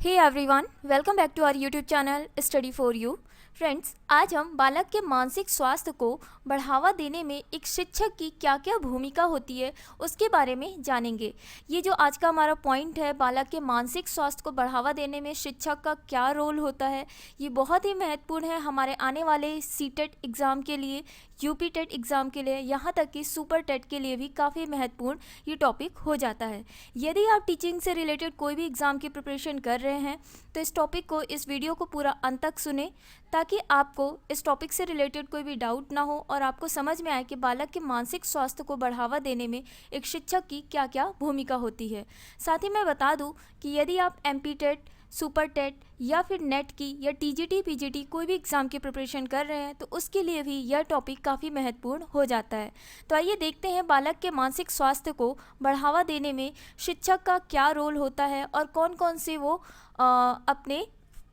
Hey everyone, welcome back to our YouTube channel study for you. Friends, आज हम बालक के मानसिक स्वास्थ्य को बढ़ावा देने में एक शिक्षक की क्या क्या भूमिका होती है उसके बारे में जानेंगे। ये जो आज का हमारा पॉइंट है, बालक के मानसिक स्वास्थ्य को बढ़ावा देने में शिक्षक का क्या रोल होता है, ये बहुत ही महत्वपूर्ण है हमारे आने वाले सीटेट एग्ज़ाम के लिए, यूपी टेट एग्ज़ाम के लिए, यहाँ तक कि सुपर टेट के लिए भी काफ़ी महत्वपूर्ण ये टॉपिक हो जाता है। यदि आप टीचिंग से रिलेटेड कोई भी एग्ज़ाम की प्रिपरेशन कर रहे हैं तो इस टॉपिक को, इस वीडियो को पूरा अंत तक सुने ताकि आपको इस टॉपिक से रिलेटेड कोई भी डाउट ना हो और आपको समझ में आए कि बालक के मानसिक स्वास्थ्य को बढ़ावा देने में एक शिक्षक की क्या क्या भूमिका होती है। साथ ही मैं बता दूं कि यदि आप एमपी टेट, सुपर टेट या फिर नेट की या टीजीटी पीजीटी कोई भी एग्ज़ाम की प्रिपरेशन कर रहे हैं तो उसके लिए भी यह टॉपिक काफ़ी महत्वपूर्ण हो जाता है। तो आइए देखते हैं बालक के मानसिक स्वास्थ्य को बढ़ावा देने में शिक्षक का क्या रोल होता है और कौन कौन से वो अपने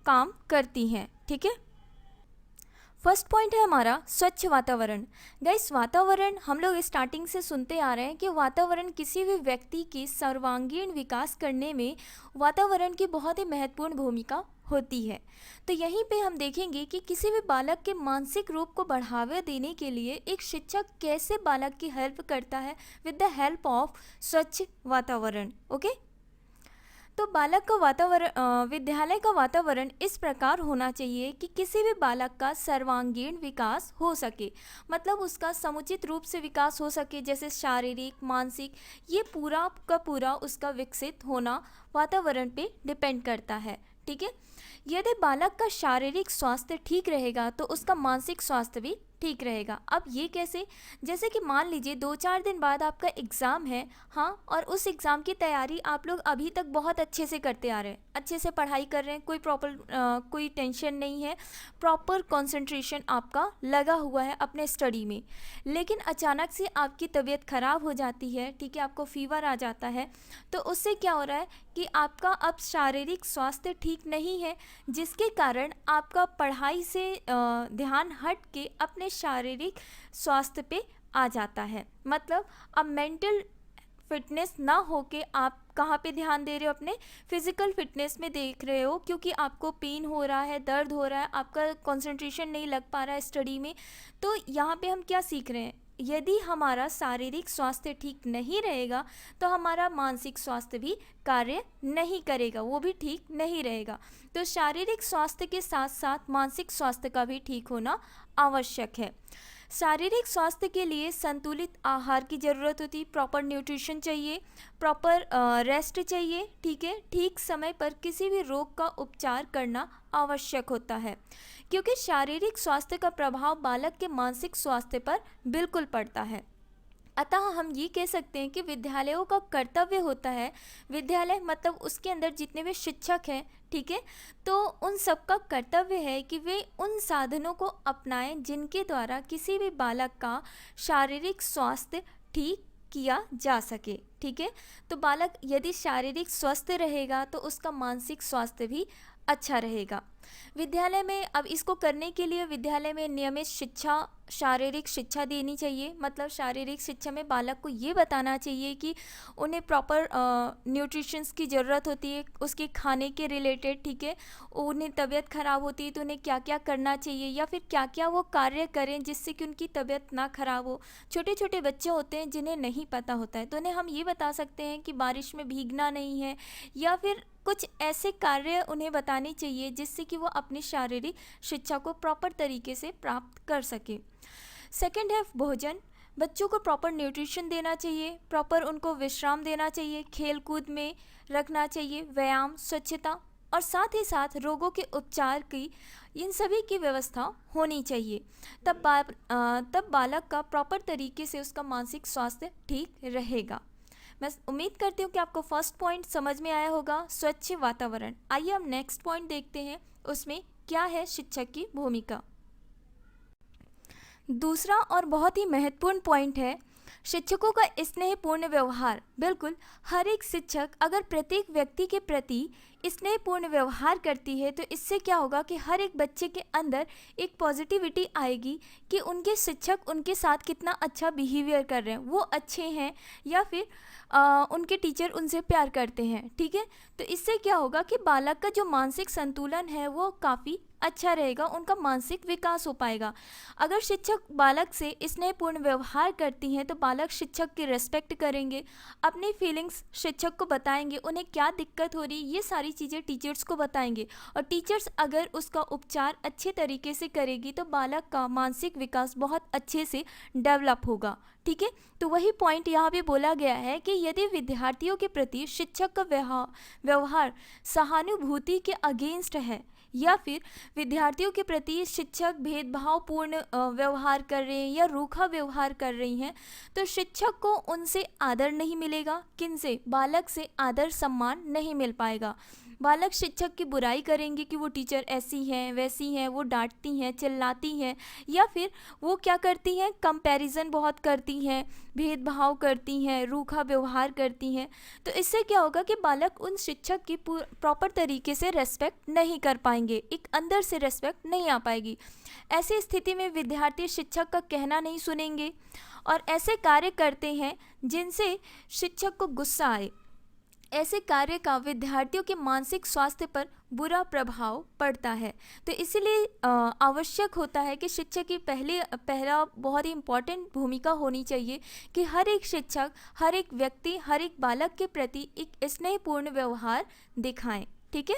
काम करती हैं। ठीक है, फर्स्ट पॉइंट है हमारा स्वच्छ वातावरण। गाइस, वातावरण हम लोग स्टार्टिंग से सुनते आ रहे हैं कि वातावरण किसी भी व्यक्ति के सर्वांगीण विकास करने में वातावरण की बहुत ही महत्वपूर्ण भूमिका होती है। तो यहीं पे हम देखेंगे कि किसी भी बालक के मानसिक रूप को बढ़ावा देने के लिए एक शिक्षक कैसे बालक की हेल्प करता है विद द हेल्प ऑफ स्वच्छ वातावरण। ओके, तो बालक का वातावरण, विद्यालय का वातावरण इस प्रकार होना चाहिए कि किसी भी बालक का सर्वांगीण विकास हो सके, मतलब उसका समुचित रूप से विकास हो सके, जैसे शारीरिक, मानसिक, ये पूरा का पूरा उसका विकसित होना वातावरण पे डिपेंड करता है। ठीक है, यदि बालक का शारीरिक स्वास्थ्य ठीक रहेगा तो उसका मानसिक स्वास्थ्य भी ठीक रहेगा। अब ये कैसे? जैसे कि मान लीजिए 2-4 दिन बाद आपका एग्ज़ाम है, हाँ, और उस एग्ज़ाम की तैयारी आप लोग अभी तक बहुत अच्छे से करते आ रहे हैं, अच्छे से पढ़ाई कर रहे हैं, कोई टेंशन नहीं है, प्रॉपर कंसंट्रेशन आपका लगा हुआ है अपने स्टडी में। लेकिन अचानक से आपकी तबीयत ख़राब हो जाती है, ठीक है, आपको फीवर आ जाता है, तो उससे क्या हो रहा है कि आपका अब शारीरिक स्वास्थ्य ठीक नहीं है, जिसके कारण आपका पढ़ाई से ध्यान हट के अपने शारीरिक स्वास्थ्य पे आ जाता है। मतलब अब मेंटल फिटनेस ना हो के आप कहाँ पे ध्यान दे रहे हो? अपने फिजिकल फिटनेस में देख रहे हो, क्योंकि आपको पेन हो रहा है, दर्द हो रहा है, आपका कंसंट्रेशन नहीं लग पा रहा है स्टडी में। तो यहाँ पे हम क्या सीख रहे हैं? यदि हमारा शारीरिक स्वास्थ्य ठीक नहीं रहेगा तो हमारा मानसिक स्वास्थ्य भी कार्य नहीं करेगा, वो भी ठीक नहीं रहेगा। तो शारीरिक स्वास्थ्य के साथ साथ मानसिक स्वास्थ्य का भी ठीक होना आवश्यक है। शारीरिक स्वास्थ्य के लिए संतुलित आहार की ज़रूरत होती है, प्रॉपर न्यूट्रिशन चाहिए, प्रॉपर रेस्ट चाहिए, ठीक है, ठीक समय पर किसी भी रोग का उपचार करना आवश्यक होता है, क्योंकि शारीरिक स्वास्थ्य का प्रभाव बालक के मानसिक स्वास्थ्य पर बिल्कुल पड़ता है। अतः हम ये कह सकते हैं कि विद्यालयों का कर्तव्य होता है, विद्यालय मतलब उसके अंदर जितने भी शिक्षक हैं, ठीक है, तो उन सब का कर्तव्य है कि वे उन साधनों को अपनाएं जिनके द्वारा किसी भी बालक का शारीरिक स्वास्थ्य ठीक किया जा सके। ठीक है, तो बालक यदि शारीरिक स्वस्थ रहेगा तो उसका मानसिक स्वास्थ्य भी अच्छा रहेगा। विद्यालय में अब इसको करने के लिए विद्यालय में नियमित शिक्षा, शारीरिक शिक्षा देनी चाहिए। मतलब शारीरिक शिक्षा में बालक को ये बताना चाहिए कि उन्हें प्रॉपर न्यूट्रिशंस की ज़रूरत होती है, उसके खाने के रिलेटेड, ठीक है, उन्हें तबीयत ख़राब होती है तो उन्हें क्या क्या करना चाहिए या फिर क्या क्या वो कार्य करें जिससे कि उनकी तबीयत ना ख़राब हो। छोटे छोटे बच्चे होते हैं जिन्हें नहीं पता होता है, तो उन्हें हम ये बता सकते हैं कि बारिश में भीगना नहीं है, या फिर कुछ ऐसे कार्य उन्हें बताने चाहिए जिससे कि वो अपनी शारीरिक शिक्षा को प्रॉपर तरीके से प्राप्त कर सके। सेकंड है भोजन। बच्चों को प्रॉपर न्यूट्रिशन देना चाहिए, प्रॉपर उनको विश्राम देना चाहिए, खेल कूद में रखना चाहिए, व्यायाम, स्वच्छता और साथ ही साथ रोगों के उपचार की, इन सभी की व्यवस्था होनी चाहिए। तब बालक का प्रॉपर तरीके से उसका मानसिक स्वास्थ्य ठीक रहेगा। मैं उम्मीद करती हूँ कि आपको फर्स्ट पॉइंट समझ में आया होगा, स्वच्छ वातावरण। आइए हम नेक्स्ट पॉइंट देखते हैं, उसमें क्या है शिक्षक की भूमिका। दूसरा और बहुत ही महत्वपूर्ण पॉइंट है शिक्षकों का स्नेहपूर्ण व्यवहार। बिल्कुल, हर एक शिक्षक अगर प्रत्येक व्यक्ति के प्रति स्नेहपूर्ण व्यवहार करती है तो इससे क्या होगा कि हर एक बच्चे के अंदर एक पॉजिटिविटी आएगी कि उनके शिक्षक उनके साथ कितना अच्छा बिहेवियर कर रहे हैं, वो अच्छे हैं या फिर उनके टीचर उनसे प्यार करते हैं। ठीक है, तो इससे क्या होगा कि बालक का जो मानसिक संतुलन है वो काफ़ी अच्छा रहेगा, उनका मानसिक विकास हो पाएगा। अगर शिक्षक बालक से स्नेहपूर्ण व्यवहार करती हैं तो बालक शिक्षक की रेस्पेक्ट करेंगे, अपनी फीलिंग्स शिक्षक को बताएंगे, उन्हें क्या दिक्कत हो रही ये सारी चीज़ें टीचर्स को बताएंगे और टीचर्स अगर उसका उपचार अच्छे तरीके से करेगी तो बालक का मानसिक विकास बहुत अच्छे से डेवलप होगा। ठीक है, तो वही पॉइंट यहाँ पे बोला गया है कि यदि विद्यार्थियों के प्रति शिक्षक का व्यवहार सहानुभूति के अगेंस्ट है या फिर विद्यार्थियों के प्रति शिक्षक भेदभावपूर्ण व्यवहार कर रहे हैं या रूखा व्यवहार कर रही हैं तो शिक्षक को उनसे आदर नहीं मिलेगा। किनसे? बालक से आदर सम्मान नहीं मिल पाएगा। बालक शिक्षक की बुराई करेंगे कि वो टीचर ऐसी हैं वैसी हैं, वो डांटती हैं चिल्लाती हैं या फिर वो क्या करती हैं, कंपैरिजन बहुत करती हैं, भेदभाव करती हैं, रूखा व्यवहार करती हैं। तो इससे क्या होगा कि बालक उन शिक्षक की प्रॉपर तरीके से रेस्पेक्ट नहीं कर पाएंगे, एक अंदर से रेस्पेक्ट नहीं आ पाएगी। ऐसी स्थिति में विद्यार्थी शिक्षक का कहना नहीं सुनेंगे और ऐसे कार्य करते हैं जिनसे शिक्षक को गुस्सा आए। ऐसे कार्य का विद्यार्थियों के मानसिक स्वास्थ्य पर बुरा प्रभाव पड़ता है। तो इसीलिए आवश्यक होता है कि शिक्षक की पहला बहुत ही इम्पॉर्टेंट भूमिका होनी चाहिए कि हर एक शिक्षक हर एक व्यक्ति हर एक बालक के प्रति एक स्नेहपूर्ण व्यवहार दिखाएं। ठीक है,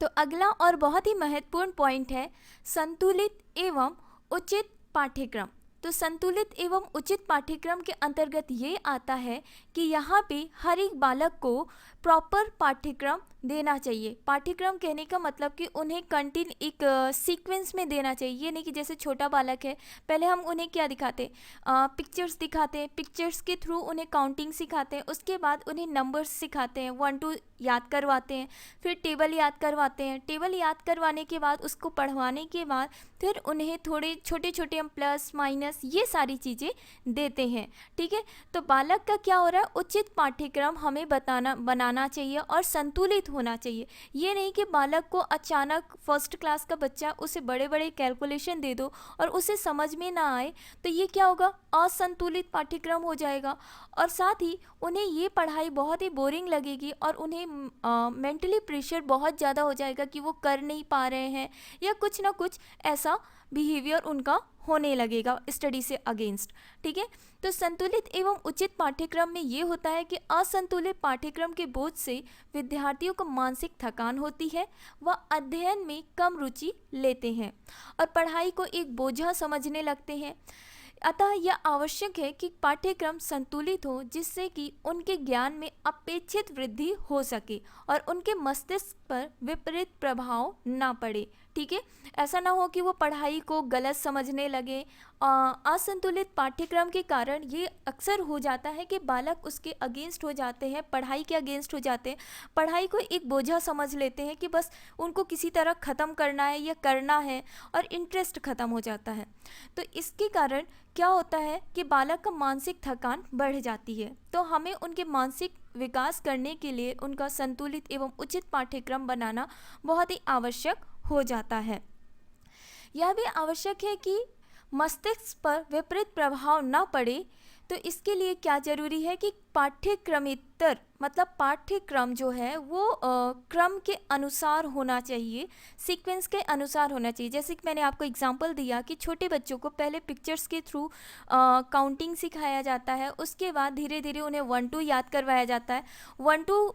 तो अगला और बहुत ही महत्वपूर्ण पॉइंट है संतुलित एवं उचित पाठ्यक्रम। तो संतुलित एवं उचित पाठ्यक्रम के अंतर्गत ये आता है कि यहाँ पे हर एक बालक को प्रॉपर पाठ्यक्रम देना चाहिए। पाठ्यक्रम कहने का मतलब कि उन्हें एक सीक्वेंस में देना चाहिए। ये नहीं कि जैसे छोटा बालक है पहले हम उन्हें क्या दिखाते, पिक्चर्स दिखाते हैं, पिक्चर्स के थ्रू उन्हें काउंटिंग सिखाते हैं, उसके बाद उन्हें नंबर्स सिखाते हैं, 1 2 याद करवाते हैं, फिर टेबल याद करवाते हैं, टेबल याद करवाने के बाद उसको पढ़वाने के बाद फिर उन्हें थोड़े छोटे छोटे हम प्लस माइनस ये सारी चीज़ें देते हैं। ठीक है, तो बालक का क्या हो रहा है, उचित पाठ्यक्रम हमें बनाना चाहिए और संतुलित होना चाहिए। ये नहीं कि बालक को अचानक फर्स्ट क्लास का बच्चा उसे बड़े बड़े कैलकुलेशन दे दो और उसे समझ में ना आए तो ये क्या होगा, असंतुलित पाठ्यक्रम हो जाएगा और साथ ही उन्हें ये पढ़ाई बहुत ही बोरिंग लगेगी और उन्हें मेंटली प्रेशर बहुत ज़्यादा हो जाएगा कि वो कर नहीं पा रहे हैं या कुछ ना कुछ ऐसा बिहेवियर उनका होने लगेगा स्टडी से अगेंस्ट। ठीक है, तो संतुलित एवं उचित पाठ्यक्रम में ये होता है कि असंतुलित पाठ्यक्रम के बोझ से विद्यार्थियों को मानसिक थकान होती है, वह अध्ययन में कम रुचि लेते हैं और पढ़ाई को एक बोझा समझने लगते हैं। अतः यह आवश्यक है कि पाठ्यक्रम संतुलित हो जिससे कि उनके ज्ञान में अपेक्षित वृद्धि हो सके और उनके मस्तिष्क पर विपरीत प्रभाव ना पड़े। ठीक है, ऐसा ना हो कि वो पढ़ाई को गलत समझने लगे। असंतुलित पाठ्यक्रम के कारण ये अक्सर हो जाता है कि बालक उसके अगेंस्ट हो जाते हैं, पढ़ाई के अगेंस्ट हो जाते हैं, पढ़ाई को एक बोझा समझ लेते हैं कि बस उनको किसी तरह ख़त्म करना है या करना है और इंटरेस्ट ख़त्म हो जाता है। तो इसके कारण क्या होता है कि बालक का मानसिक थकान बढ़ जाती है। तो हमें उनके मानसिक विकास करने के लिए उनका संतुलित एवं उचित पाठ्यक्रम बनाना बहुत ही आवश्यक हो जाता है। यह भी आवश्यक है कि मस्तिष्क पर विपरीत प्रभाव न पड़े। तो इसके लिए क्या जरूरी है कि पाठ्यक्रमेतर मतलब पाठ्यक्रम जो है वो क्रम के अनुसार होना चाहिए, सीक्वेंस के अनुसार होना चाहिए। जैसे कि मैंने आपको एग्जांपल दिया कि छोटे बच्चों को पहले पिक्चर्स के थ्रू काउंटिंग सिखाया जाता है, उसके बाद धीरे धीरे उन्हें 1 2 याद करवाया जाता है। 1 2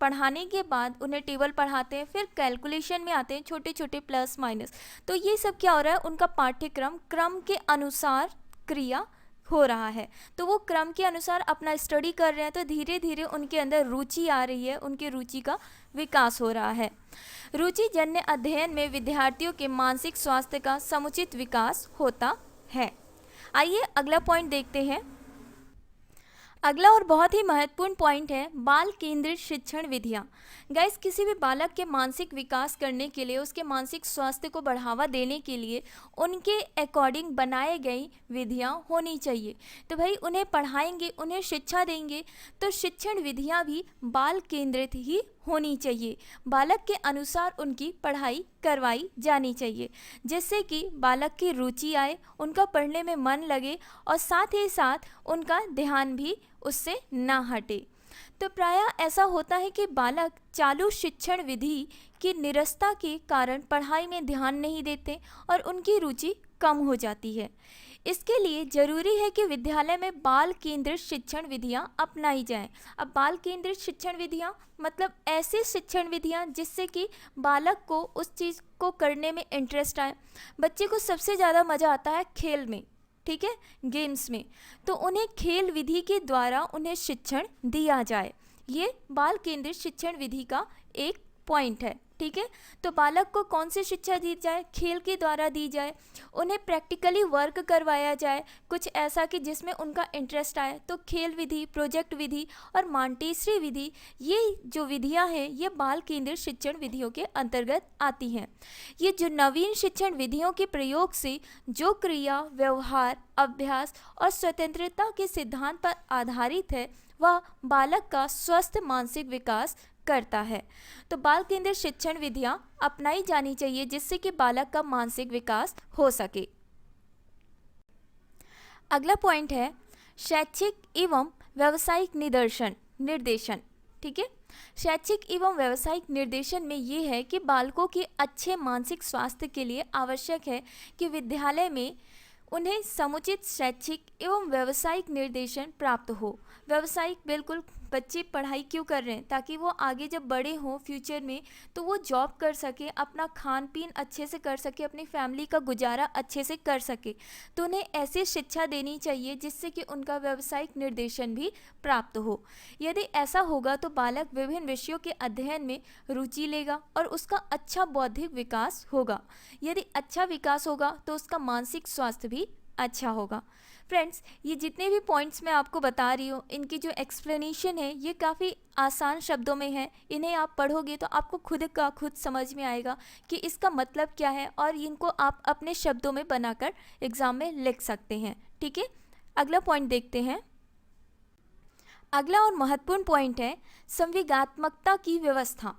पढ़ाने के बाद उन्हें टेबल पढ़ाते हैं, फिर कैलकुलेशन में आते हैं छोटे छोटे प्लस माइनस। तो ये सब क्या हो रहा है, उनका पाठ्यक्रम क्रम के अनुसार क्रिया हो रहा है। तो वो क्रम के अनुसार अपना स्टडी कर रहे हैं तो धीरे धीरे उनके अंदर रुचि आ रही है, उनकी रुचि का विकास हो रहा है। रुचि जन्य अध्ययन में विद्यार्थियों के मानसिक स्वास्थ्य का समुचित विकास होता है। आइए अगला पॉइंट देखते हैं। अगला और बहुत ही महत्वपूर्ण पॉइंट है बाल केंद्रित शिक्षण विधियाँ। गाइस, किसी भी बालक के मानसिक विकास करने के लिए, उसके मानसिक स्वास्थ्य को बढ़ावा देने के लिए उनके अकॉर्डिंग बनाए गई विधियाँ होनी चाहिए। तो भाई उन्हें पढ़ाएंगे, उन्हें शिक्षा देंगे तो शिक्षण विधियाँ भी बाल केंद्रित ही होनी चाहिए। बालक के अनुसार उनकी पढ़ाई करवाई जानी चाहिए, जिससे कि बालक की रुचि आए, उनका पढ़ने में मन लगे और साथ ही साथ उनका ध्यान भी उससे ना हटे। तो प्रायः ऐसा होता है कि बालक चालू शिक्षण विधि की निरस्ता के कारण पढ़ाई में ध्यान नहीं देते और उनकी रुचि कम हो जाती है। इसके लिए जरूरी है कि विद्यालय में बाल केंद्रित शिक्षण विधियां अपनाई जाएं। अब बाल केंद्रित शिक्षण विधियां मतलब ऐसी शिक्षण विधियां जिससे कि बालक को उस चीज़ को करने में इंटरेस्ट आए। बच्चे को सबसे ज़्यादा मज़ा आता है खेल में, ठीक है, गेम्स में, तो उन्हें खेल विधि के द्वारा उन्हें शिक्षण दिया जाए। ये बाल केंद्रित शिक्षण विधि का एक पॉइंट है, ठीक है। तो बालक को कौन सी शिक्षा दी जाए? खेल के द्वारा दी जाए। उन्हें प्रैक्टिकली वर्क करवाया जाए, कुछ ऐसा कि जिसमें उनका इंटरेस्ट आए। तो खेल विधि, प्रोजेक्ट विधि और मांटेसरी विधि, ये जो विधियां हैं ये बाल केंद्रित शिक्षण विधियों के अंतर्गत आती हैं। ये जो नवीन शिक्षण विधियों के प्रयोग से जो क्रिया, व्यवहार, अभ्यास और स्वतंत्रता के सिद्धांत पर आधारित है वह बालक का स्वस्थ मानसिक विकास करता है। तो बाल केंद्रित शिक्षण विधियां अपनाई जानी चाहिए जिससे कि बालक का मानसिक विकास हो सके। अगला पॉइंट है शैक्षिक एवं व्यावसायिक निर्देशन, ठीक है। शैक्षिक एवं व्यावसायिक निर्देशन में ये है कि बालकों के अच्छे मानसिक स्वास्थ्य के लिए आवश्यक है कि विद्यालय में उन्हें समुचित शैक्षिक एवं व्यावसायिक निर्देशन प्राप्त हो। व्यावसायिक, बिल्कुल, बच्चे पढ़ाई क्यों कर रहे हैं? ताकि वो आगे जब बड़े हों फ्यूचर में तो वो जॉब कर सके, अपना खान पीन अच्छे से कर सके, अपनी फैमिली का गुजारा अच्छे से कर सके। तो उन्हें ऐसी शिक्षा देनी चाहिए जिससे कि उनका व्यावसायिक निर्देशन भी प्राप्त हो। यदि ऐसा होगा तो बालक विभिन्न विषयों के अध्ययन में रुचि लेगा और उसका अच्छा बौद्धिक विकास होगा। यदि अच्छा विकास होगा तो उसका मानसिक स्वास्थ्य भी अच्छा होगा। फ्रेंड्स, ये जितने भी पॉइंट्स मैं आपको बता रही हूँ इनकी जो एक्सप्लेनेशन है ये काफ़ी आसान शब्दों में है। इन्हें आप पढ़ोगे तो आपको खुद समझ में आएगा कि इसका मतलब क्या है और इनको आप अपने शब्दों में बनाकर एग्ज़ाम में लिख सकते हैं, ठीक है। अगला पॉइंट देखते हैं। अगला और महत्वपूर्ण पॉइंट है संवेगात्मकता की व्यवस्था,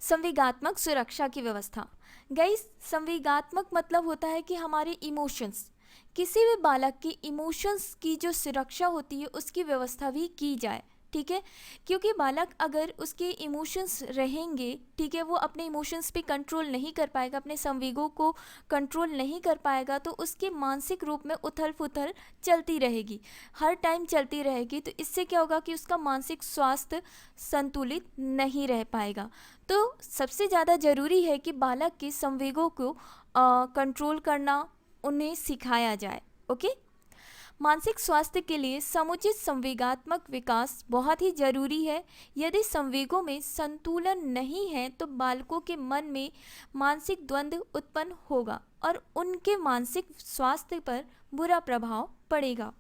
संवेगात्मक सुरक्षा की व्यवस्था। गाइस, संवेगात्मक मतलब होता है कि हमारे इमोशंस, किसी भी बालक की इमोशंस की जो सुरक्षा होती है उसकी व्यवस्था भी की जाए, ठीक है। क्योंकि बालक अगर उसके इमोशंस रहेंगे, ठीक है, वो अपने इमोशंस पे कंट्रोल नहीं कर पाएगा, अपने संवेगों को कंट्रोल नहीं कर पाएगा तो उसके मानसिक रूप में उथल पुथल चलती रहेगी, हर टाइम चलती रहेगी। तो इससे क्या होगा कि उसका मानसिक स्वास्थ्य संतुलित नहीं रह पाएगा। तो सबसे ज़्यादा ज़रूरी है कि बालक के संवेगों को कंट्रोल करना उन्हें सिखाया जाए, ओके। मानसिक स्वास्थ्य के लिए समुचित संवेगात्मक विकास बहुत ही जरूरी है। यदि संवेगों में संतुलन नहीं है तो बालकों के मन में मानसिक द्वंद्व उत्पन्न होगा और उनके मानसिक स्वास्थ्य पर बुरा प्रभाव पड़ेगा।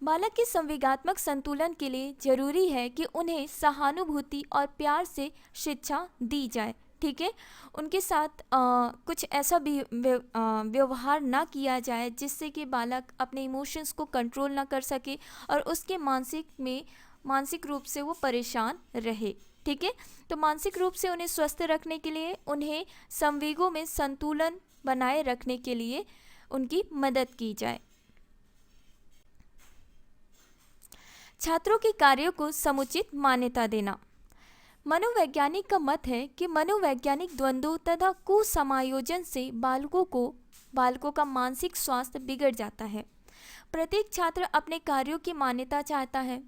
बालक के संवेगात्मक संतुलन के लिए जरूरी है कि उन्हें सहानुभूति और प्यार से शिक्षा दी जाए, ठीक है। उनके साथ कुछ ऐसा भी व्यवहार ना किया जाए जिससे कि बालक अपने इमोशंस को कंट्रोल ना कर सके और उसके मानसिक रूप से वो परेशान रहे, ठीक है। तो मानसिक रूप से उन्हें स्वस्थ रखने के लिए उन्हें संवेगों में संतुलन बनाए रखने के लिए उनकी मदद की जाए। छात्रों के कार्यों को समुचित मान्यता देना। मनोवैज्ञानिक का मत है कि मनोवैज्ञानिक द्वंद्वों तथा कुसमायोजन से बालकों का मानसिक स्वास्थ्य बिगड़ जाता है। प्रत्येक छात्र अपने कार्यों की मान्यता चाहता है।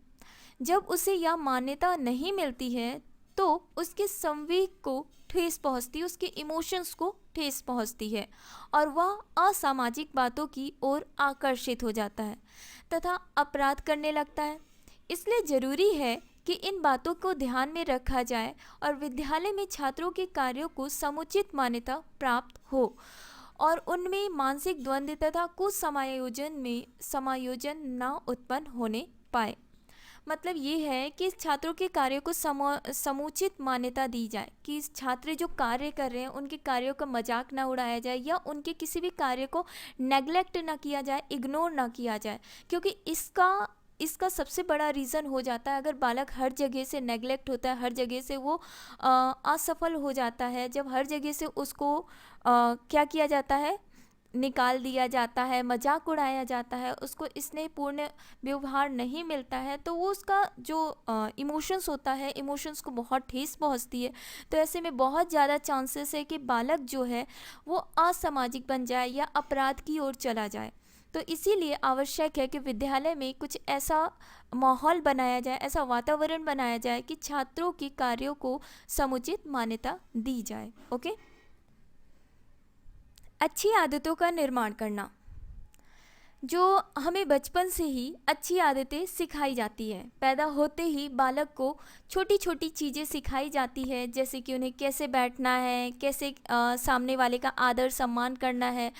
जब उसे यह मान्यता नहीं मिलती है तो उसके संवेग को ठेस पहुंचती है, उसके इमोशंस को ठेस पहुंचती है और वह असामाजिक बातों की ओर आकर्षित हो जाता है तथा अपराध करने लगता है। इसलिए जरूरी है कि इन बातों को ध्यान में रखा जाए और विद्यालय में छात्रों के कार्यों को समुचित मान्यता प्राप्त हो और उनमें मानसिक द्वंद्व तथा कुसमायोजन न उत्पन्न होने पाए। मतलब ये है कि छात्रों के कार्यों को समुचित मान्यता दी जाए, कि छात्र जो कार्य कर रहे हैं उनके कार्यों का मजाक ना उड़ाया जाए या उनके किसी भी कार्य को नेग्लेक्ट ना किया जाए, इग्नोर ना किया जाए, क्योंकि इसका सबसे बड़ा रीज़न हो जाता है अगर बालक हर जगह से नेग्लेक्ट होता है, हर जगह से वो असफल हो जाता है, जब हर जगह से उसको क्या किया जाता है, निकाल दिया जाता है, मजाक उड़ाया जाता है, उसको स्नेहपूर्ण व्यवहार नहीं मिलता है, तो वो उसका जो इमोशंस होता है, इमोशंस को बहुत ठेस पहुंचती है। तो ऐसे में बहुत ज़्यादा चांसेस है कि बालक जो है वो असामाजिक बन जाए या अपराध की ओर चला जाए। तो इसीलिए आवश्यक है कि विद्यालय में कुछ ऐसा माहौल बनाया जाए, ऐसा वातावरण बनाया जाए कि छात्रों के कार्यों को समुचित मान्यता दी जाए। ओके। अच्छी आदतों का निर्माण करना, जो हमें बचपन से ही अच्छी आदतें सिखाई जाती है। पैदा होते ही बालक को छोटी छोटी चीज़ें सिखाई जाती है, जैसे कि उन्हें कैसे बैठना है, कैसे सामने वाले का आदर सम्मान करना है,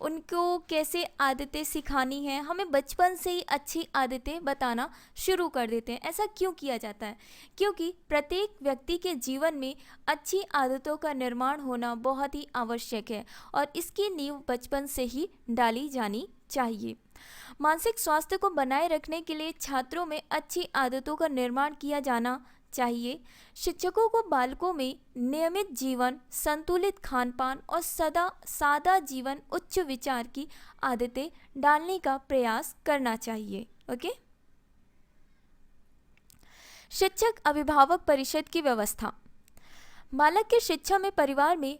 उनको कैसे आदतें सिखानी है। हमें बचपन से ही अच्छी आदतें बताना शुरू कर देते हैं। ऐसा क्यों किया जाता है? क्योंकि प्रत्येक व्यक्ति के जीवन में अच्छी आदतों का निर्माण होना बहुत ही आवश्यक है और इसकी नींव बचपन से ही डाली जानी चाहिए। मानसिक स्वास्थ्य को बनाए रखने के लिए छात्रों में अच्छी आदतों का निर्माण किया जाना चाहिए। शिक्षकों को बालकों में नियमित जीवन, संतुलित खानपान और सादा जीवन, उच्च विचार की आदतें डालने का प्रयास करना चाहिए। ओके। शिक्षक अभिभावक परिषद की व्यवस्था, बालक की शिक्षा में परिवार में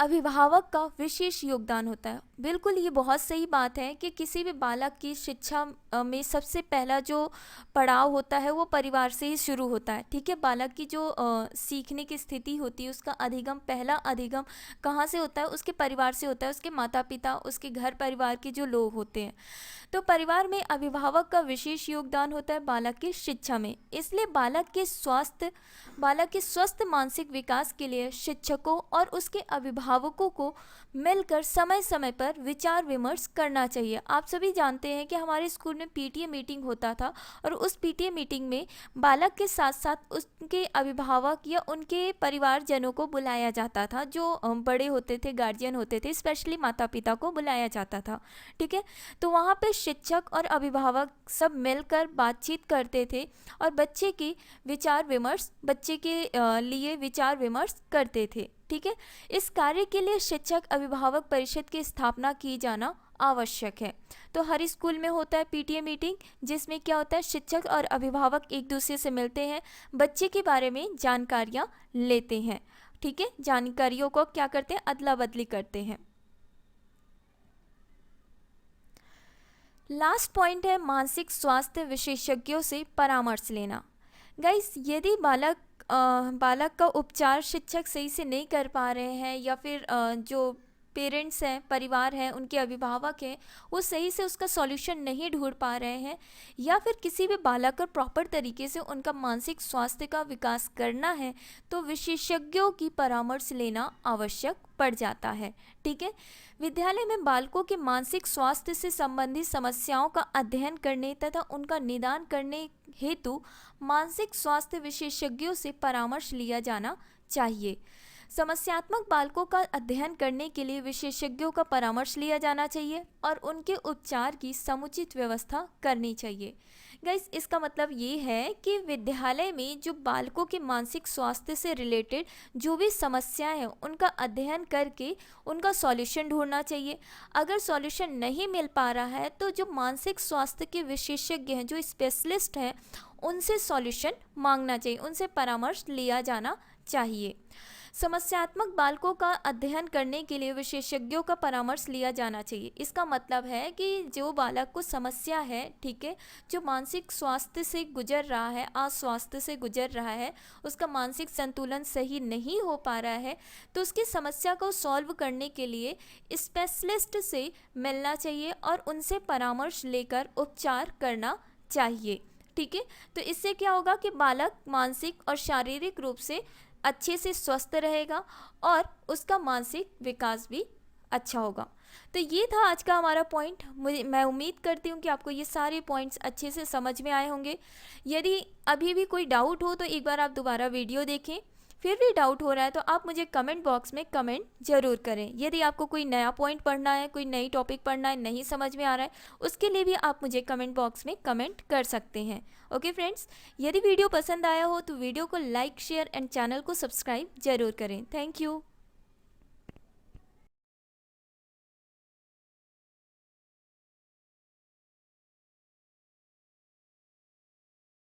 अभिभावक का विशेष योगदान होता है। बिल्कुल ये बहुत सही बात है कि किसी भी बालक की शिक्षा में सबसे पहला जो पड़ाव होता है वो परिवार से ही शुरू होता है। ठीक है। बालक की जो सीखने की स्थिति होती है, उसका अधिगम, पहला अधिगम कहाँ से होता है? उसके परिवार से होता है, उसके माता पिता, उसके घर परिवार के जो लोग होते हैं। तो परिवार में अभिभावक का विशेष योगदान होता है बालक की शिक्षा में। इसलिए बालक के स्वस्थ मानसिक विकास के लिए शिक्षकों और उसके अभिभावकों को मिलकर समय समय पर विचार विमर्श करना चाहिए। आप सभी जानते हैं कि हमारे स्कूल में पीटीए मीटिंग होता था और उस पीटीए मीटिंग में बालक के साथ साथ उसके अभिभावक या उनके परिवारजनों को बुलाया जाता था, जो बड़े होते थे, गार्जियन होते थे, स्पेशली माता पिता को बुलाया जाता था। ठीक है। तो वहाँ पे शिक्षक और अभिभावक सब मिलकर बातचीत करते थे और बच्चे के लिए विचार विमर्श करते थे। ठीक है। इस कार्य के लिए शिक्षक अभिभावक परिषद की स्थापना की जाना आवश्यक है। तो हर स्कूल में होता है पीटीए मीटिंग, जिसमें क्या होता है, शिक्षक और अभिभावक एक दूसरे से मिलते हैं, बच्चे के बारे में जानकारियाँ लेते हैं। ठीक है। जानकारियों को क्या करते हैं? अदला बदली करते हैं। लास्ट पॉइंट है मानसिक स्वास्थ्य विशेषज्ञों से परामर्श लेना। गाइस, यदि बालक का उपचार शिक्षक सही से नहीं कर पा रहे हैं या फिर जो पेरेंट्स हैं, परिवार है, उनके अभिभावक हैं, वो सही से उसका सॉल्यूशन नहीं ढूंढ पा रहे हैं या फिर किसी भी बालक का प्रॉपर तरीके से उनका मानसिक स्वास्थ्य का विकास करना है, तो विशेषज्ञों की परामर्श लेना आवश्यक पड़ जाता है। ठीक है। विद्यालय में बालकों के मानसिक स्वास्थ्य से संबंधित समस्याओं का अध्ययन करने तथा उनका निदान करने हेतु मानसिक स्वास्थ्य विशेषज्ञों से परामर्श लिया जाना चाहिए। समस्यात्मक बालकों का अध्ययन करने के लिए विशेषज्ञों का परामर्श लिया जाना चाहिए और उनके उपचार की समुचित व्यवस्था करनी चाहिए। गाइस, इसका मतलब ये है कि विद्यालय में जो बालकों के मानसिक स्वास्थ्य से रिलेटेड जो भी समस्याएं हैं उनका अध्ययन करके उनका सॉल्यूशन ढूंढना चाहिए। अगर सॉल्यूशन नहीं मिल पा रहा है तो जो मानसिक स्वास्थ्य के विशेषज्ञ हैं, जो स्पेशलिस्ट हैं, उनसे सॉल्यूशन मांगना चाहिए, उनसे परामर्श लिया जाना चाहिए। समस्यात्मक बालकों का अध्ययन करने के लिए विशेषज्ञों का परामर्श लिया जाना चाहिए। इसका मतलब है कि जो बालक को समस्या है, ठीक है, जो मानसिक स्वास्थ्य से गुजर रहा है, अस्वास्थ्य से गुजर रहा है, उसका मानसिक संतुलन सही नहीं हो पा रहा है, तो उसकी समस्या को सॉल्व करने के लिए स्पेशलिस्ट से मिलना चाहिए और उनसे परामर्श लेकर उपचार करना चाहिए। ठीक है। तो इससे क्या होगा कि बालक मानसिक और शारीरिक रूप से अच्छे से स्वस्थ रहेगा और उसका मानसिक विकास भी अच्छा होगा। तो ये था आज का हमारा पॉइंट। मैं उम्मीद करती हूँ कि आपको ये सारे पॉइंट्स अच्छे से समझ में आए होंगे। यदि अभी भी कोई डाउट हो तो एक बार आप दोबारा वीडियो देखें। फिर भी डाउट हो रहा है तो आप मुझे कमेंट बॉक्स में कमेंट ज़रूर करें। यदि आपको कोई नया पॉइंट पढ़ना है, कोई नई टॉपिक पढ़ना है, नहीं समझ में आ रहा है, उसके लिए भी आप मुझे कमेंट बॉक्स में कमेंट कर सकते हैं। ओके फ्रेंड्स, यदि वीडियो पसंद आया हो तो वीडियो को लाइक, शेयर एंड चैनल को सब्सक्राइब ज़रूर करें। Thank you.